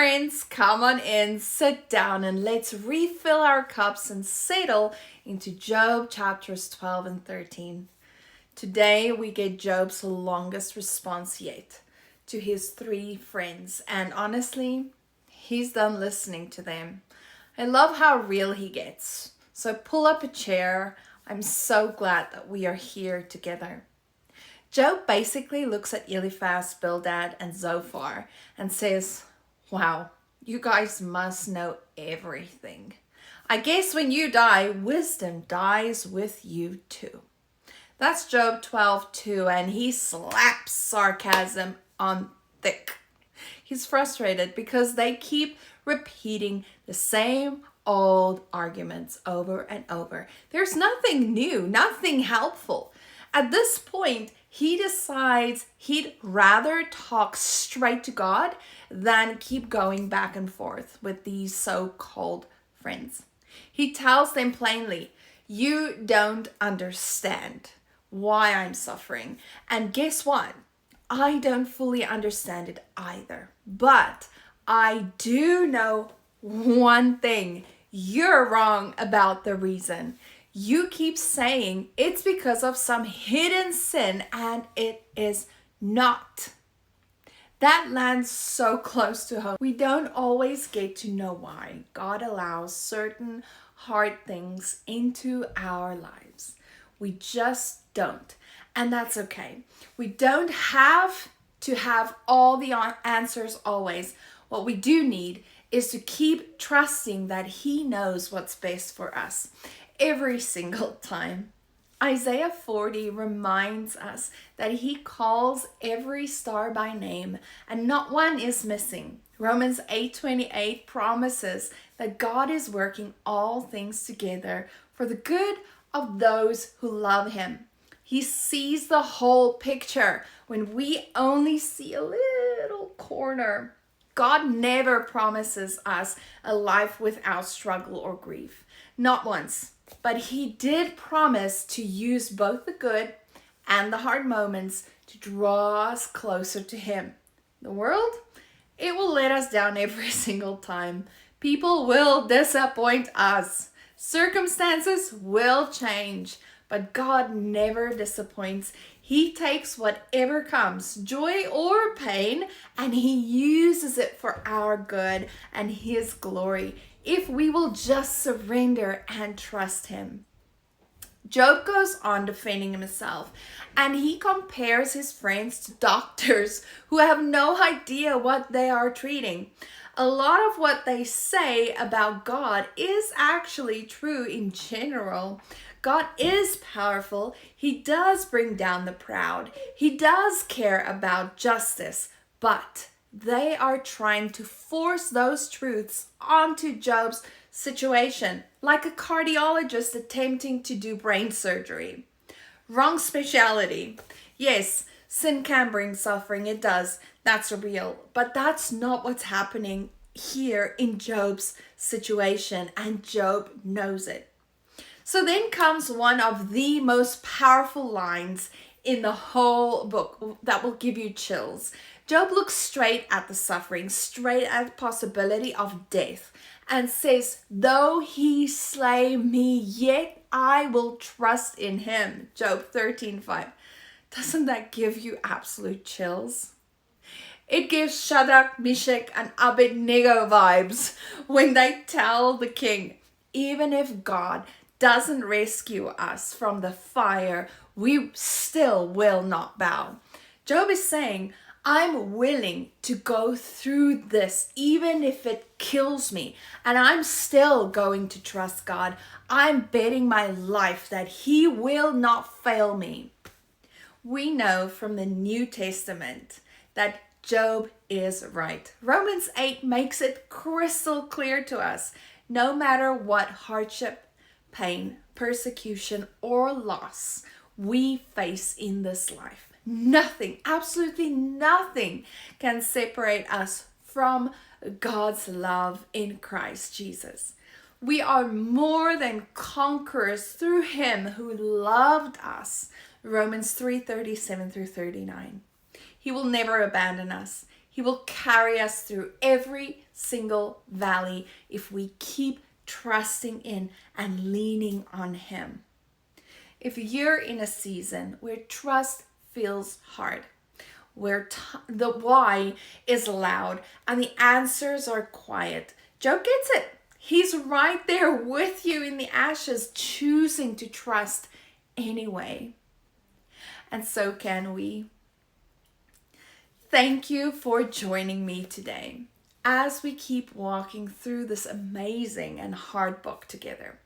friends, come on in, sit down, and let's refill our cups and settle into Job chapters 12 and 13. Today we get Job's longest response yet to his three friends, and honestly, he's done listening to them. I love how real he gets. So pull up a chair. I'm so glad that we are here together. Job basically looks at Eliphaz, Bildad, and Zophar and says, wow, you guys must know everything. I guess when you die, wisdom dies with you too. That's Job 12:2, and he slaps sarcasm on thick. He's frustrated because they keep repeating the same old arguments over and over. There's nothing new, nothing helpful. At this point, he decides he'd rather talk straight to God than keep going back and forth with these so-called friends. He tells them plainly, you don't understand why I'm suffering. And guess what? I don't fully understand it either. But I do know one thing. You're wrong about the reason. You keep saying it's because of some hidden sin, and it is not. That lands so close to home. We don't always get to know why God allows certain hard things into our lives. We just don't. And that's okay. We don't have to have all the answers always. What we do need is to keep trusting that He knows what's best for us every single time. Isaiah 40 reminds us that He calls every star by name and not one is missing. Romans 8:28 promises that God is working all things together for the good of those who love Him. He sees the whole picture when we only see a little corner. God never promises us a life without struggle or grief. Not once. But He did promise to use both the good and the hard moments to draw us closer to Him. The world, it will let us down every single time. People will disappoint us. Circumstances will change. But God never disappoints. He takes whatever comes, joy or pain, and He uses it for our good and His glory, if we will just surrender and trust Him. Job goes on defending himself, and he compares his friends to doctors who have no idea what they are treating. A lot of what they say about God is actually true in general. God is powerful. He does bring down the proud. He does care about justice, but they are trying to force those truths onto Job's situation, like a cardiologist attempting to do brain surgery. Wrong speciality. Yes, sin can bring suffering. It does. That's real. But that's not what's happening here in Job's situation, and Job knows it. So then comes one of the most powerful lines in the whole book that will give you chills. Job looks straight at the suffering, straight at the possibility of death, and says, though He slay me, yet I will trust in Him. Job 13:5. Doesn't that give you absolute chills? It gives Shadrach, Meshach, and Abednego vibes when they tell the king, even if God doesn't rescue us from the fire, we still will not bow. Job is saying, I'm willing to go through this even if it kills me, and I'm still going to trust God. I'm betting my life that He will not fail me. We know from the New Testament that Job is right. Romans 8 makes it crystal clear to us. No matter what hardship, pain, persecution, or loss we face in this life, nothing, absolutely nothing can separate us from God's love in Christ Jesus. We are more than conquerors through Him who loved us. Romans 3:37-39. He will never abandon us. He will carry us through every single valley if we keep trusting in and leaning on Him. If you're in a season where trust feels hard, where the why is loud and the answers are quiet, Job gets it. He's right there with you in the ashes, choosing to trust anyway. And so can we. Thank you for joining me today as we keep walking through this amazing and hard book together.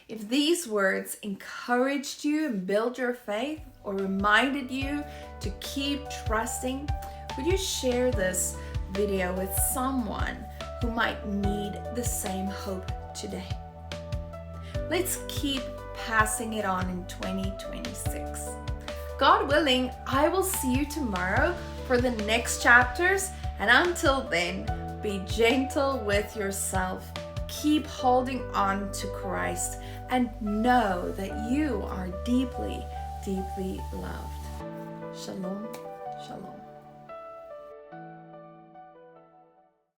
If these words encouraged you and built your faith or reminded you to keep trusting, would you share this video with someone who might need the same hope today? Let's keep passing it on in 2026. God willing, I will see you tomorrow for the next chapters, and until then, be gentle with yourself. Keep holding on to Christ and know that you are deeply, deeply loved. Shalom, shalom.